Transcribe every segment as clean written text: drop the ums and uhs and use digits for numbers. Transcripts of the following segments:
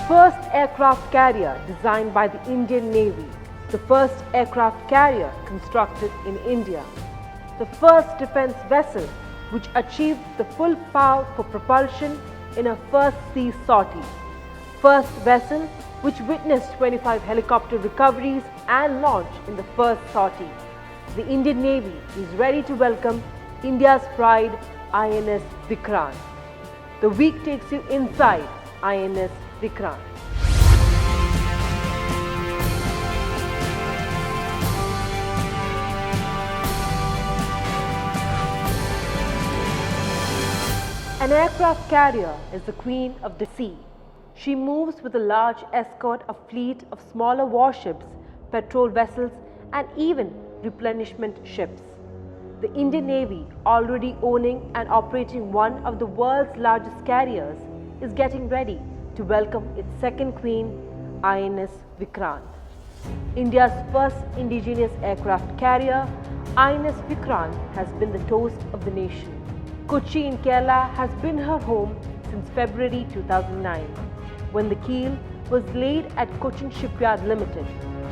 first aircraft carrier designed by the Indian Navy, the first aircraft carrier constructed in India, the first defense vessel which achieved the full power for propulsion in a first sea sortie, first vessel which witnessed 25 helicopter recoveries and launch in the first sortie. The Indian Navy is ready to welcome India's pride, INS Vikrant. The week takes you inside INS Vikrant. An aircraft carrier is the queen of the sea. She moves with a large escort, a fleet of smaller warships, patrol vessels, and even replenishment ships. The Indian Navy, already owning and operating one of the world's largest carriers, is getting ready to welcome its second queen, INS Vikrant. India's first indigenous aircraft carrier, INS Vikrant has been the toast of the nation. Kochi in Kerala has been her home since February 2009. When the keel was laid at Cochin Shipyard Limited,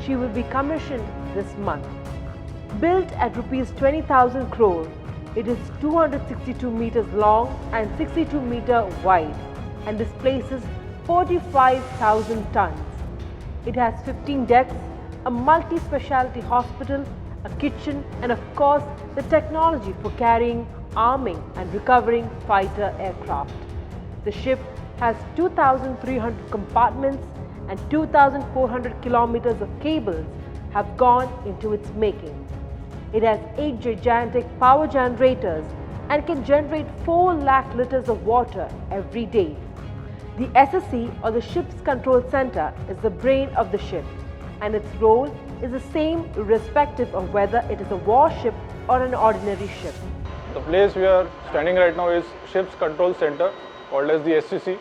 she will be commissioned this month. Built at Rs 20,000 crore, it is 262 meters long and 62 meters wide and displaces 45,000 tons. It has 15 decks, a multi-speciality hospital, a kitchen, and of course the technology for carrying, arming and recovering fighter aircraft. The ship has 2,300 compartments and 2,400 kilometers of cables have gone into its making. It has 8 gigantic power generators and can generate 4 lakh liters of water every day. The SSC, or the Ship's Control Center, is the brain of the ship, and its role is the same irrespective of whether it is a warship or an ordinary ship. The place we are standing right now is Ship's Control Center, called as the SCC.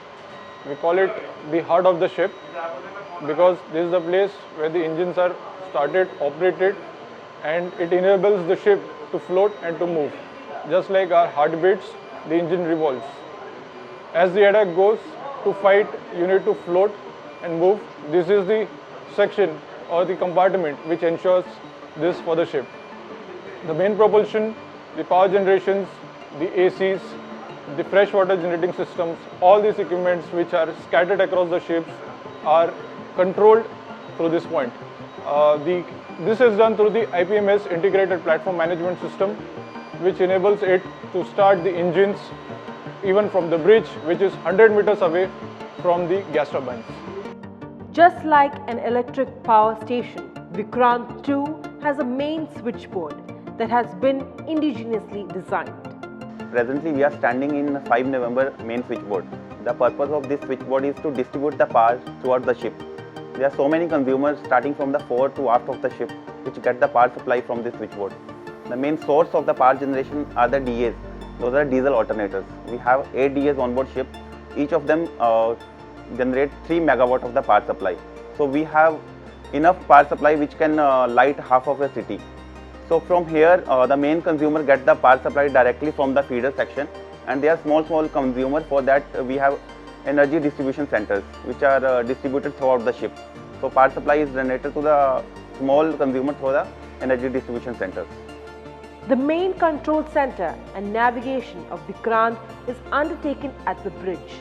We call it the heart of the ship because this is the place where the engines are started, operated, and it enables the ship to float and to move. Just like our heart beats, the engine revolves. As the attack goes, to fight, you need to float and move. This is the section or the compartment which ensures this for the ship. The main propulsion, the power generations, the ACs, the freshwater generating systems, all these equipments which are scattered across the ships are controlled through this point. This is done through the IPMS Integrated Platform Management System, which enables it to start the engines even from the bridge, which is 100 meters away from the gas turbines. Just like an electric power station, Vikrant too has a main switchboard that has been indigenously designed. Presently, we are standing in 5 November main switchboard. The purpose of this switchboard is to distribute the power throughout the ship. There are so many consumers starting from the fore to aft of the ship which get the power supply from this switchboard. The main source of the power generation are the DAs. Those are diesel alternators. We have 8 DAs on board ship. Each of them generate 3 megawatt of the power supply. So we have enough power supply which can light half of a city. So from here, the main consumer get the power supply directly from the feeder section, and they are small consumers. For that, we have energy distribution centers which are distributed throughout the ship. So power supply is generated to the small consumer through the energy distribution centers. The main control center and navigation of Vikrant is undertaken at the bridge.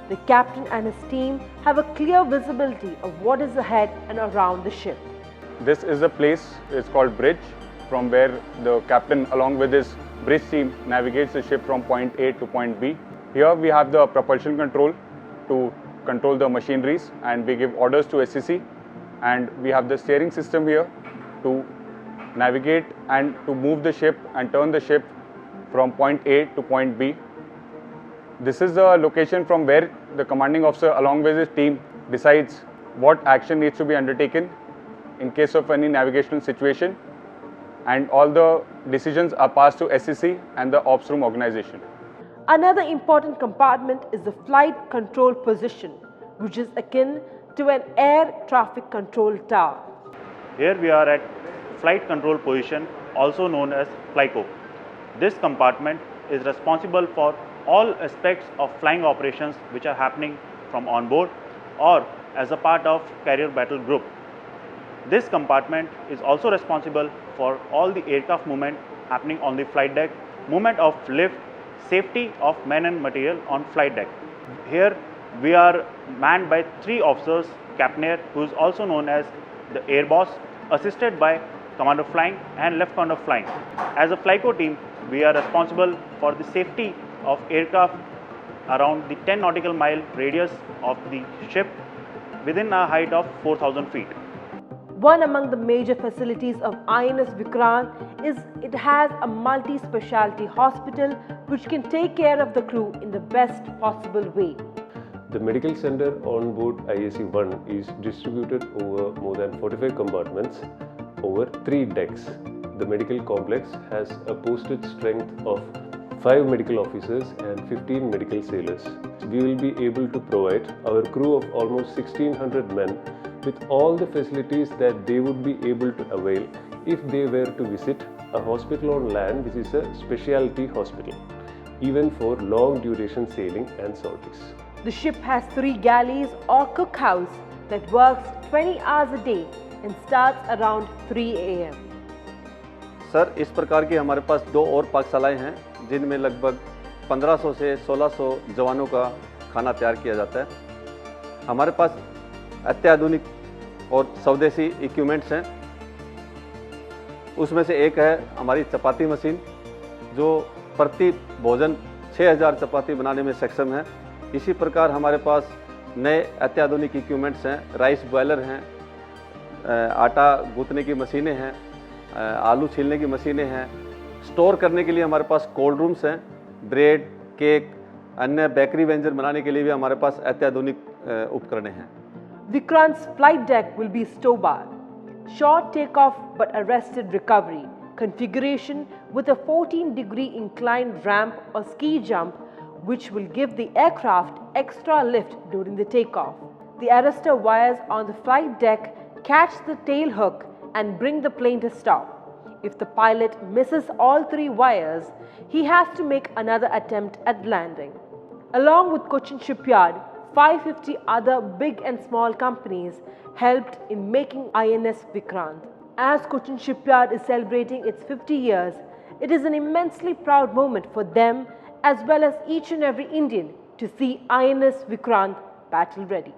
The captain and his team have a clear visibility of what is ahead and around the ship. This is a place, it's called bridge, from where the captain along with his bridge team navigates the ship from point A to point B. Here we have the propulsion control to control the machineries, and we give orders to SCC, and we have the steering system here to navigate and to move the ship and turn the ship from point A to point B. This is the location from where the commanding officer along with his team decides what action needs to be undertaken in case of any navigational situation, and all the decisions are passed to SCC and the ops room organization. Another important compartment is the flight control position, which is akin to an air traffic control tower. Here we are at flight control position, also known as FlyCo. This compartment is responsible for all aspects of flying operations which are happening from on board or as a part of carrier battle group. This compartment is also responsible for all the aircraft movement happening on the flight deck, movement of lift, safety of men and material on flight deck. Here we are manned by 3 officers, Captain Air, who is also known as the Air Boss, assisted by Commander Flying and Lieutenant Flying. As a FlyCo team, we are responsible for the safety of aircraft around the 10 nautical mile radius of the ship within a height of 4,000 feet. One among the major facilities of INS Vikrant is it has a multi-specialty hospital which can take care of the crew in the best possible way. The medical center on board IAC-1 is distributed over more than 45 compartments over 3 decks. The medical complex has a posted strength of 5 medical officers and 15 medical sailors. We will be able to provide our crew of almost 1600 men with all the facilities that they would be able to avail if they were to visit a hospital on land which is a specialty hospital, even for long duration sailing and sorties. The ship has 3 galleys or cookhouse that works 20 hours a day and starts around 3 AM. Sir, इस प्रकार की हमारे पास 2 और पाकशालाएं हैं जिनमें लगभग 1500 से 1600 जवानों का खाना तैयार किया जाता है। हमारे पास अत्याधुनिक और स्वदेशी इक्विपमेंट्स हैं। उसमें से एक है हमारी चपाती मशीन जो प्रति भोजन 6000 चपाती बनाने में सक्षम है। इसी प्रकार हमारे पास नए अत्याधुनिक इक्विपमेंट्स हैं, राइस बॉयलर हैं, आटा गूंथने की मशीनें हैं, आलू छीलने की मशीनें हैं। स्टोर करने के लिए हमारे पास कोल्ड रूम्स हैं, ब्रेड, केक, अन्य बेकरी व्यंजन बनाने के लिए भी हमारे पास अत्याधुनिक उपकरण हैं। Vikrant's flight deck will be stow-bar, short takeoff but arrested recovery, configuration with a 14-degree inclined ramp or ski jump which will give the aircraft extra lift during the takeoff. The arrestor wires on the flight deck catch the tail hook and bring the plane to stop. If the pilot misses all 3 wires, he has to make another attempt at landing. Along with Cochin Shipyard, 550 other big and small companies helped in making INS Vikrant. As Cochin Shipyard is celebrating its 50 years, it is an immensely proud moment for them as well as each and every Indian to see INS Vikrant battle ready.